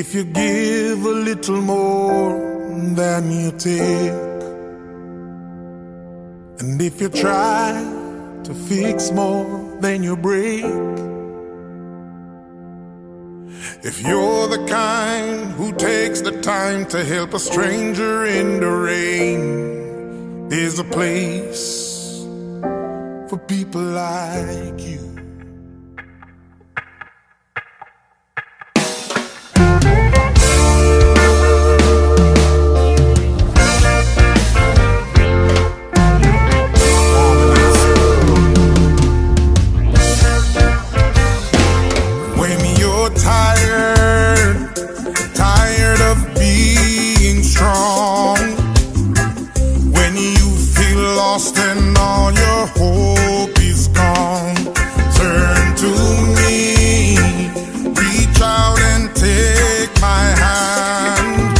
If you give a little more than you take, and if you try to fix more than you break, if you're the kind who takes the time to help a stranger in the rain, there's a place for people like you. Tired of being strong, when you feel lost and all your hope is gone, turn to me, reach out and take my hand.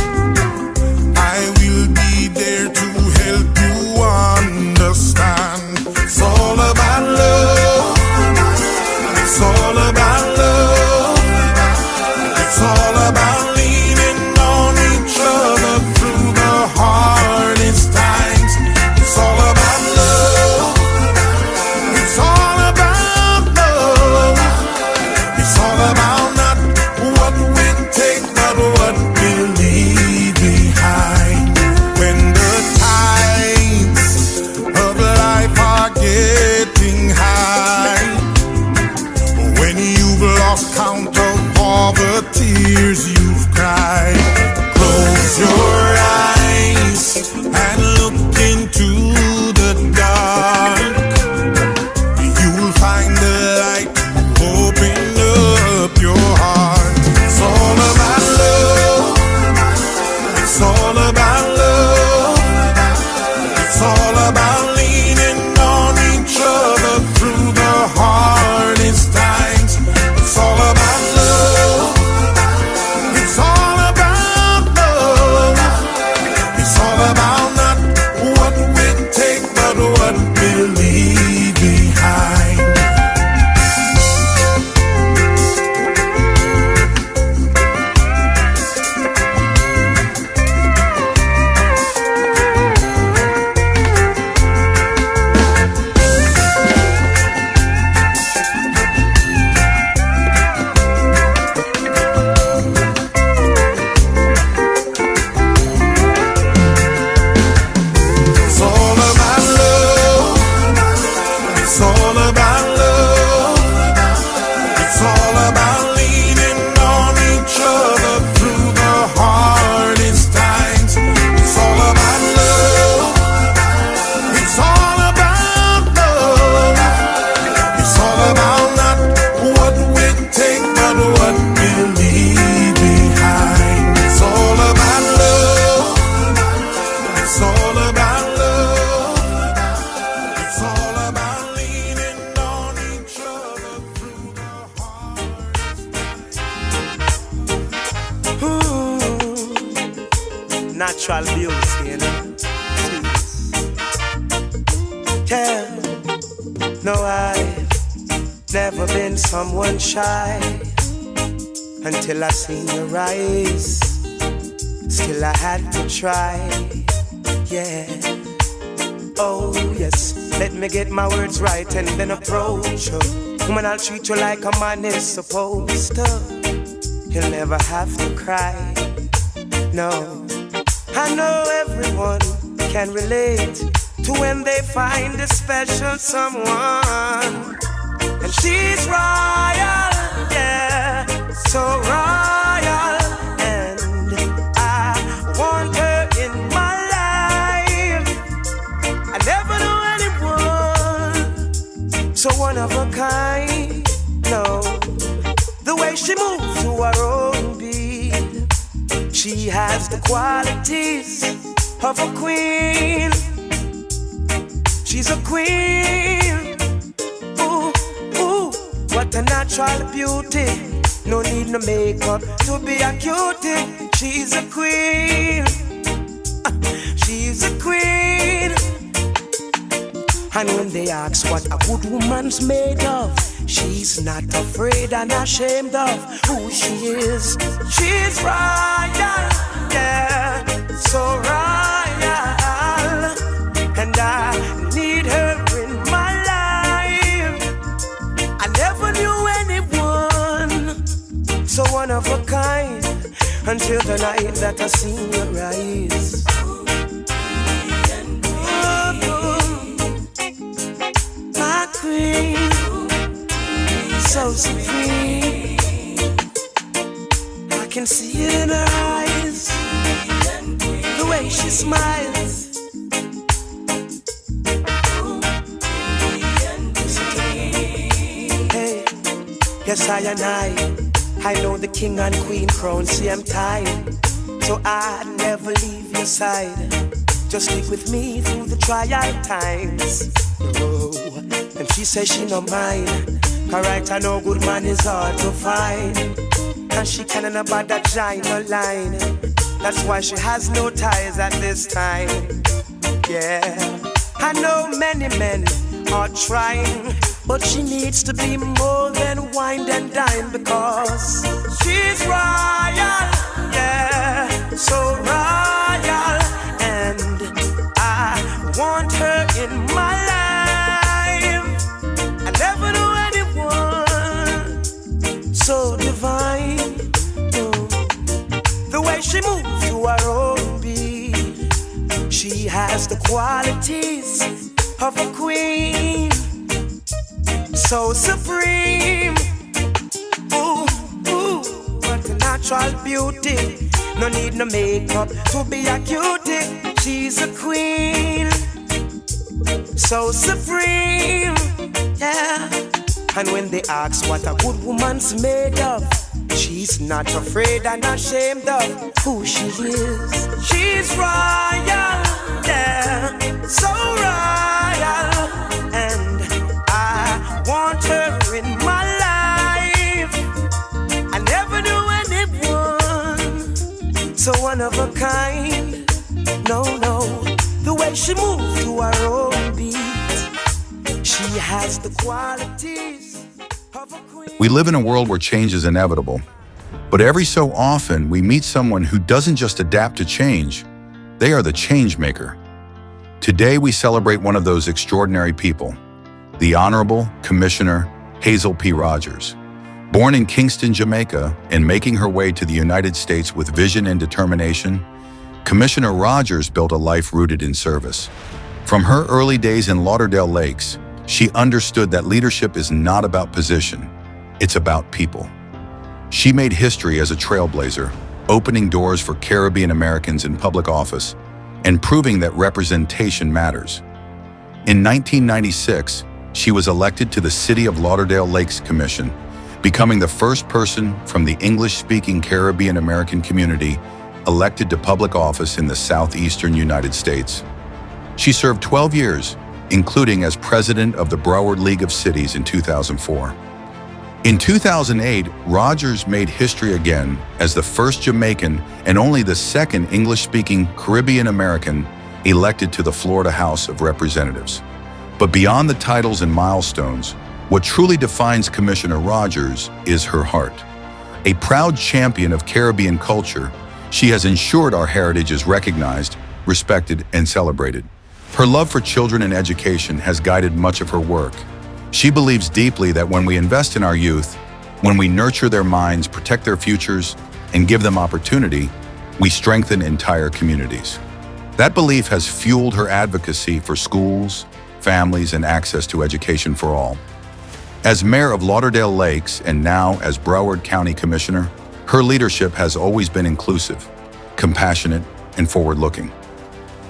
I will be there to help you understand. It's all about love. It's all about love. It's all about leaning on each other through the hardest times. It's all about love. It's all about love. It's all about not what we take, but what we leave behind. When the tides of life are getting high, when you've lost count of all the tears you've cried, close your eyes and look into the dark. You'll find the light to open up your heart. It's all about love. It's all about love. It's all about leaning on each other through the hardest times. It's all about love. It's all about love. It's all about not what we take, but what we leave behind. It's all about love. It's all about love. It's all about leaning on each other through the hardest times. It's all about love. It's all about love. It's all about not what we take, but what we leave behind. It's all about love. It's all about love. It's all about leaning on each other through the hardest times. Ooh, natural beauty, you know. Yeah, no, I've never been someone shy until I seen your eyes. Still I had to try, yeah. Oh yes, let me get my words right and then approach you. Woman, I'll treat you like a man is supposed to. You'll never have to cry, no. I know everyone can relate to when they find a special someone. And she's royal, yeah, so royal. And I want her in my life. I never knew anyone so one of a kind, no. The way she moves to her own beat, she has the qualities of a queen. She's a queen. Ooh, ooh, what a natural beauty. No need no makeup to be a cutie. She's a queen. She's a queen. And when they ask what a good woman's made of, she's not afraid and ashamed of who she is. She's royal, yeah, so royal. And I need her in my life. I never knew anyone so one of a kind until the night that I seen her rise. My queen, so supreme. I can see it in her eyes, the way she smiles. Hey, yes, I know the king and queen crown, see I'm tired, so I'd never leave your side. Just stick with me through the trial times. Oh, and she says she no mind, alright, I know good man is hard to find. And she can't about that giant line. That's why she has no ties at this time. Yeah, I know many men are trying, but she needs to be more than wine and dine, because she's royal, yeah, so royal. And I want her in my life. I never knew anyone so divine. The way she moves to her own beat, she has the qualities of a queen, so supreme. Ooh, ooh, what a natural beauty. No need no makeup to be a cutie. She's a queen, so supreme, yeah. And when they ask what a good woman's made of, she's not afraid and ashamed of who she is. She's royal, yeah, so royal. And I want her in my life. I never knew anyone so one of a kind. No, the way she moves to her own beat, she has the qualities of a queen. We live in a world where change is inevitable, but every so often we meet someone who doesn't just adapt to change, they are the change maker. Today we celebrate one of those extraordinary people, the Honorable Commissioner Hazel P. Rogers. Born in Kingston, Jamaica, and making her way to the United States with vision and determination, Commissioner Rogers built a life rooted in service. From her early days in Lauderdale Lakes, she understood that leadership is not about position, it's about people. She made history as a trailblazer, opening doors for Caribbean Americans in public office and proving that representation matters. In 1996, she was elected to the City of Lauderdale Lakes Commission, becoming the first person from the English-speaking Caribbean American community elected to public office in the southeastern United States. She served 12 years, including as president of the Broward League of Cities in 2004. In 2008, Rogers made history again as the first Jamaican and only the second English-speaking Caribbean American elected to the Florida House of Representatives. But beyond the titles and milestones, what truly defines Commissioner Rogers is her heart. A proud champion of Caribbean culture, she has ensured our heritage is recognized, respected, and celebrated. Her love for children and education has guided much of her work. She believes deeply that when we invest in our youth, when we nurture their minds, protect their futures, and give them opportunity, we strengthen entire communities. That belief has fueled her advocacy for schools, families, and access to education for all. As mayor of Lauderdale Lakes and now as Broward County Commissioner, her leadership has always been inclusive, compassionate, and forward-looking.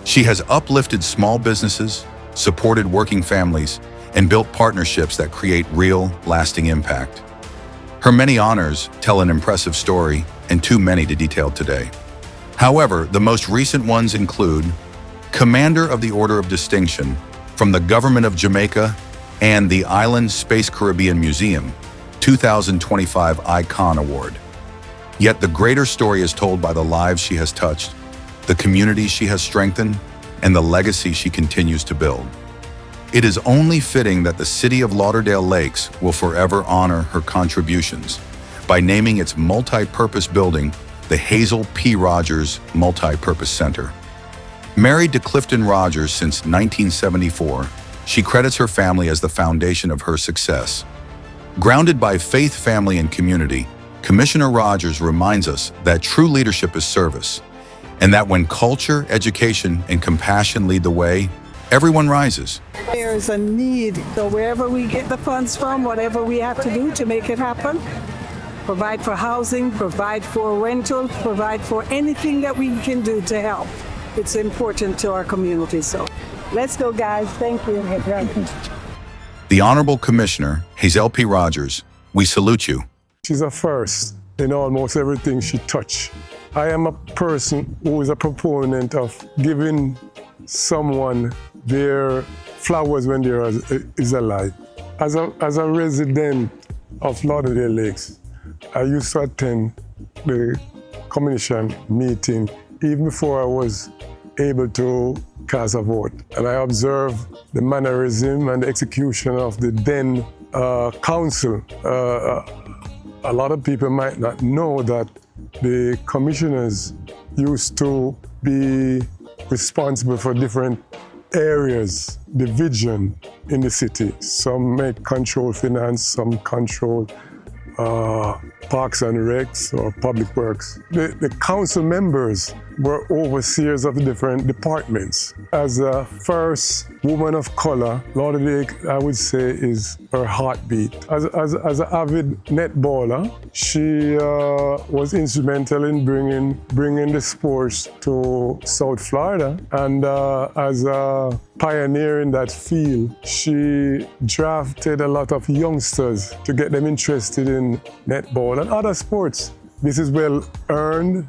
She has uplifted small businesses, supported working families, and built partnerships that create real, lasting impact. Her many honors tell an impressive story, and too many to detail today. However, the most recent ones include Commander of the Order of Distinction from the Government of Jamaica and the Island Space Caribbean Museum 2025 Icon Award. Yet the greater story is told by the lives she has touched, the communities she has strengthened, and the legacy she continues to build. It is only fitting that the City of Lauderdale Lakes will forever honor her contributions by naming its multi-purpose building the Hazel P. Rogers Multi-Purpose Center. Married to Clifton Rogers since 1974, she credits her family as the foundation of her success. Grounded by faith, family, and community, Commissioner Rogers reminds us that true leadership is service, and that when culture, education, and compassion lead the way, everyone rises. There is a need, so wherever we get the funds from, whatever we have to do to make it happen, provide for housing, provide for rentals, provide for anything that we can do to help. It's important to our community, so let's go, guys. Thank you. The Honorable Commissioner, Hazel P. Rogers, we salute you. She's a first in almost everything she touched. I am a person who is a proponent of giving someone their flowers when they is alive. As a resident of Lauderdale Lakes, I used to attend the commission meeting even before I was able to cast a vote. And I observed the mannerism and the execution of the then council. A lot of people might not know that the commissioners used to be responsible for different areas, division in the city. Some may control finance, some control parks and recs or public works. The council members were overseers of the different departments. As a first woman of color, Lauderdale, I would say, is her heartbeat. As an avid netballer, she was instrumental in bringing the sports to South Florida. And as a pioneer in that field, she drafted a lot of youngsters to get them interested in netball and other sports. This is well earned.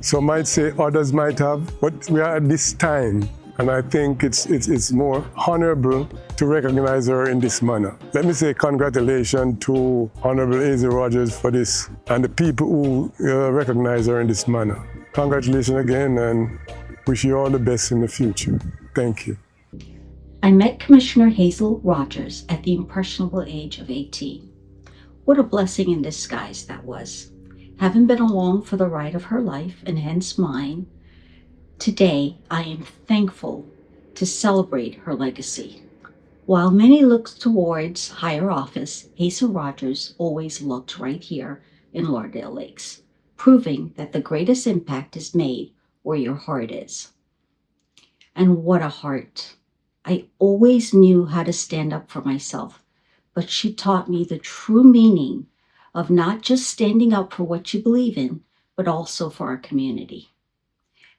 Some might say others might have, but we are at this time, and I think it's more honorable to recognize her in this manner. Let me say congratulations to Honorable Hazel Rogers for this, and the people who recognize her in this manner. Congratulations again, and wish you all the best in the future. Thank you. I met Commissioner Hazel Rogers at the impressionable age of 18. What a blessing in disguise that was. Having been along for the ride of her life, and hence mine, today I am thankful to celebrate her legacy. While many look towards higher office, Hazel Rogers always looked right here in Lauderdale Lakes, proving that the greatest impact is made where your heart is. And what a heart. I always knew how to stand up for myself, but she taught me the true meaning of not just standing up for what you believe in, but also for our community.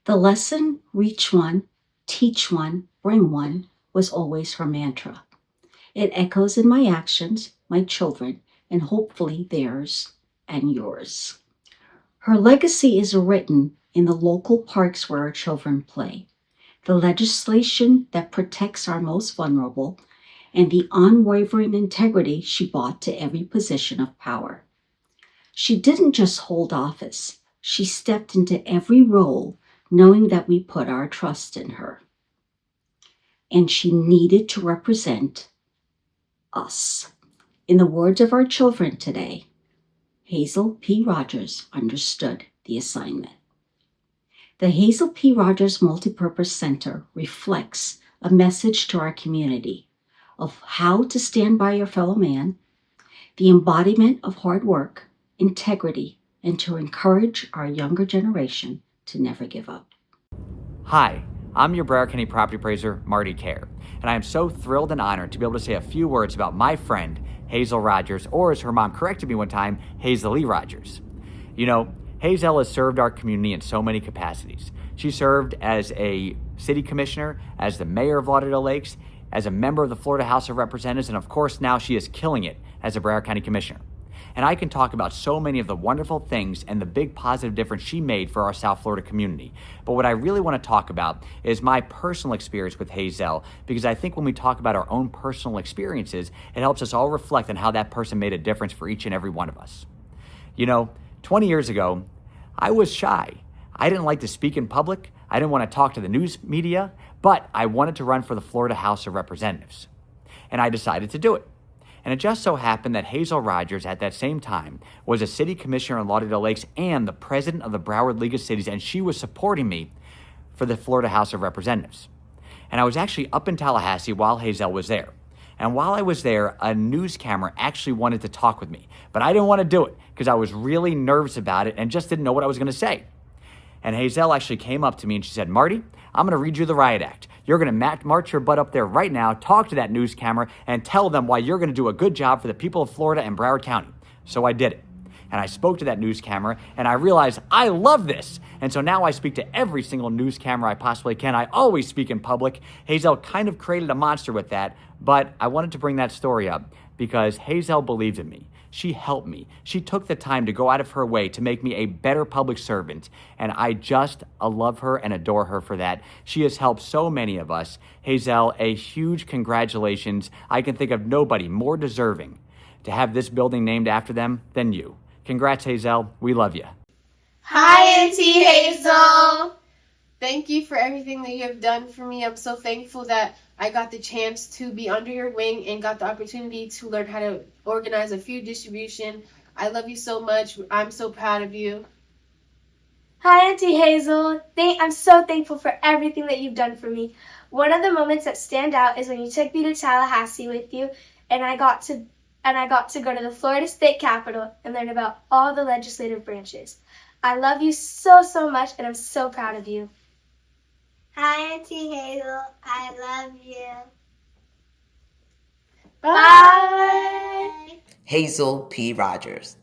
The lesson, reach one, teach one, bring one, was always her mantra. It echoes in my actions, my children, and hopefully theirs and yours. Her legacy is written in the local parks where our children play, the legislation that protects our most vulnerable, and the unwavering integrity she brought to every position of power. She didn't just hold office, she stepped into every role knowing that we put our trust in her. And she needed to represent us. In the words of our children today, Hazel P. Rogers understood the assignment. The Hazel P. Rogers Multipurpose Center reflects a message to our community of how to stand by your fellow man, the embodiment of hard work, integrity, and to encourage our younger generation to never give up. Hi, I'm your Broward County property appraiser, Marty Kerr, and I am so thrilled and honored to be able to say a few words about my friend, Hazel Rogers, or as her mom corrected me one time, Hazel Lee Rogers. You know, Hazel has served our community in so many capacities. She served as a city commissioner, as the mayor of Lauderdale Lakes, as a member of the Florida House of Representatives, and of course now she is killing it as a Broward County commissioner. And I can talk about so many of the wonderful things and the big positive difference she made for our South Florida community. But what I really want to talk about is my personal experience with Hazel, because I think when we talk about our own personal experiences, it helps us all reflect on how that person made a difference for each and every one of us. You know, 20 years ago, I was shy. I didn't like to speak in public. I didn't want to talk to the news media, but I wanted to run for the Florida House of Representatives. And I decided to do it. And it just so happened that Hazel Rogers at that same time was a city commissioner in Lauderdale Lakes and the president of the Broward League of Cities, and she was supporting me for the Florida House of Representatives. And I was actually up in Tallahassee while Hazel was there. And while I was there, a news camera actually wanted to talk with me, but I didn't want to do it because I was really nervous about it and just didn't know what I was going to say. And Hazel actually came up to me and she said, Marty, I'm going to read you the riot act. You're going to march your butt up there right now, talk to that news camera, and tell them why you're going to do a good job for the people of Florida and Broward County. So I did it. And I spoke to that news camera, and I realized I love this. And so now I speak to every single news camera I possibly can. I always speak in public. Hazel kind of created a monster with that, but I wanted to bring that story up because Hazel believed in me. She helped me. She took the time to go out of her way to make me a better public servant, and I love her and adore her for that. She has helped so many of us. Hazel, a huge congratulations. I can think of nobody more deserving to have this building named after them than you. Congrats, Hazel. We love you. Hi, Auntie Hazel. Thank you for everything that you have done for me. I'm so thankful that I got the chance to be under your wing and got the opportunity to learn how to organize a food distribution. I love you so much. I'm so proud of you. Hi, Auntie Hazel. I'm so thankful for everything that you've done for me. One of the moments that stand out is when you took me to Tallahassee with you, and I got to go to the Florida State Capitol and learn about all the legislative branches. I love you so, so much, and I'm so proud of you. Hi, Auntie Hazel. I love you. Bye. Hazel P. Rogers.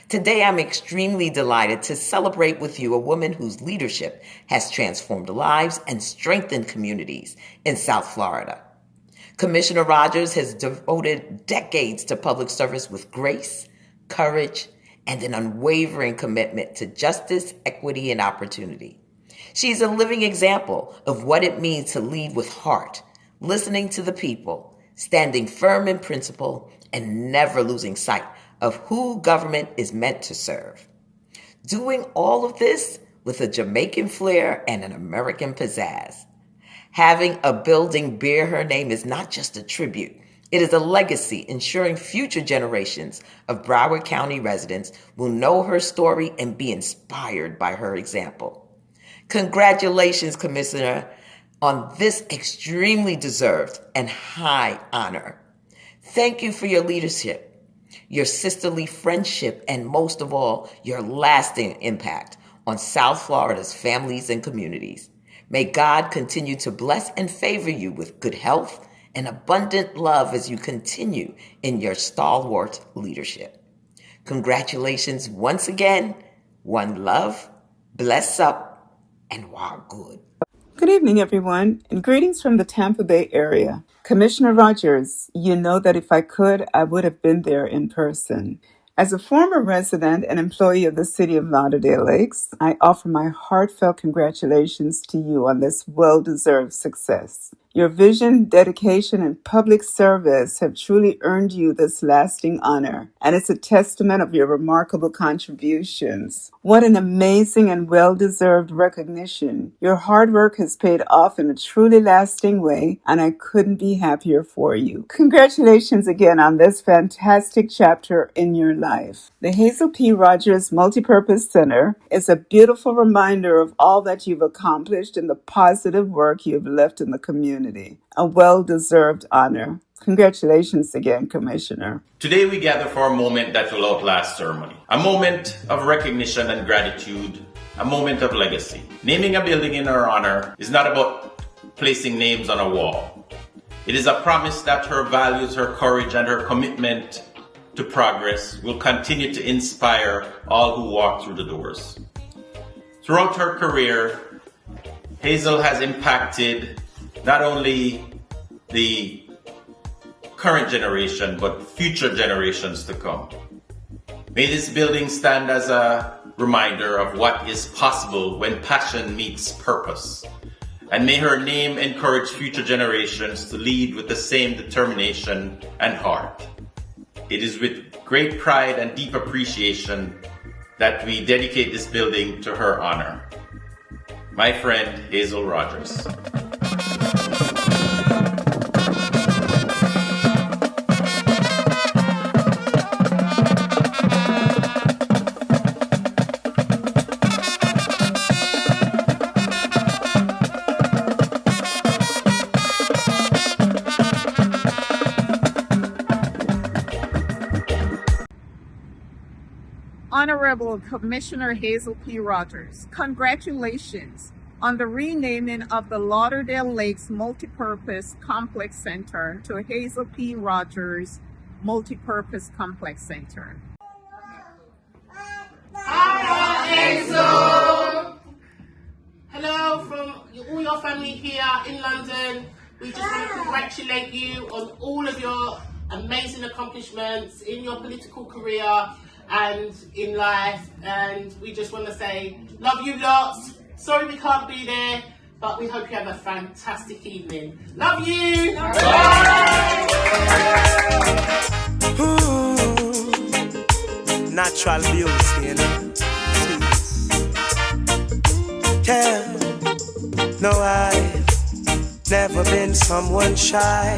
Today, I'm extremely delighted to celebrate with you a woman whose leadership has transformed lives and strengthened communities in South Florida. Commissioner Rogers has devoted decades to public service with grace, courage, and an unwavering commitment to justice, equity, and opportunity. She's a living example of what it means to lead with heart, listening to the people, standing firm in principle, and never losing sight of who government is meant to serve. Doing all of this with a Jamaican flair and an American pizzazz. Having a building bear her name is not just a tribute. It is a legacy ensuring future generations of Broward County residents will know her story and be inspired by her example. Congratulations, Commissioner, on this extremely deserved and high honor. Thank you for your leadership, your sisterly friendship, and most of all, your lasting impact on South Florida's families and communities. May God continue to bless and favor you with good health and abundant love as you continue in your stalwart leadership. Congratulations once again. One love, bless up, and wow, good. Good evening, everyone, and greetings from the Tampa Bay area. Commissioner Rogers, you know that if I could, I would have been there in person. As a former resident and employee of the City of Lauderdale Lakes, I offer my heartfelt congratulations to you on this well-deserved success. Your vision, dedication, and public service have truly earned you this lasting honor, and it's a testament of your remarkable contributions. What an amazing and well-deserved recognition. Your hard work has paid off in a truly lasting way, and I couldn't be happier for you. Congratulations again on this fantastic chapter in your life. The Hazel P. Rogers Multipurpose Center is a beautiful reminder of all that you've accomplished and the positive work you've left in the community. A well-deserved honor. Congratulations again, Commissioner. Today we gather for a moment that will outlast ceremony. A moment of recognition and gratitude. A moment of legacy. Naming a building in her honor is not about placing names on a wall. It is a promise that her values, her courage, and her commitment to progress will continue to inspire all who walk through the doors. Throughout her career, Hazel has impacted not only the current generation, but future generations to come. May this building stand as a reminder of what is possible when passion meets purpose. And may her name encourage future generations to lead with the same determination and heart. It is with great pride and deep appreciation that we dedicate this building to her honor. my friend Hazel Rogers. Honorable Commissioner Hazel P. Rogers, congratulations on the renaming of the Lauderdale Lakes Multipurpose Complex Center to Hazel P. Rogers Multipurpose Complex Center. Hi, Hazel! Hello from all your family here in London. We just want to congratulate you on all of your amazing accomplishments in your political career and in life, and we just want to say love you lots. Sorry we can't be there, but we hope you have a fantastic evening. Love you. Bye. Natural beauty, you know. Yeah. No, I've never been someone shy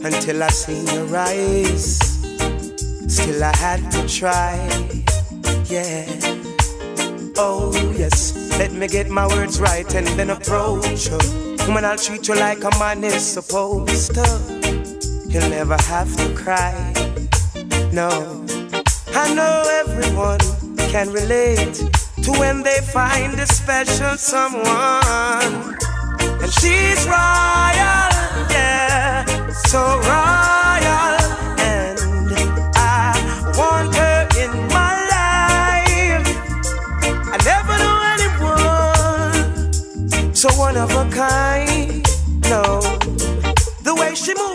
until I seen your eyes. Still I had to try, yeah. Oh yes, let me get my words right and then approach you. When I'll treat you like a man is supposed to. You'll never have to cry, no. I know everyone can relate to when they find a special someone. And she's royal, yeah, so royal. Want her in my life. I never knew anyone so one of a kind. No, the way she moves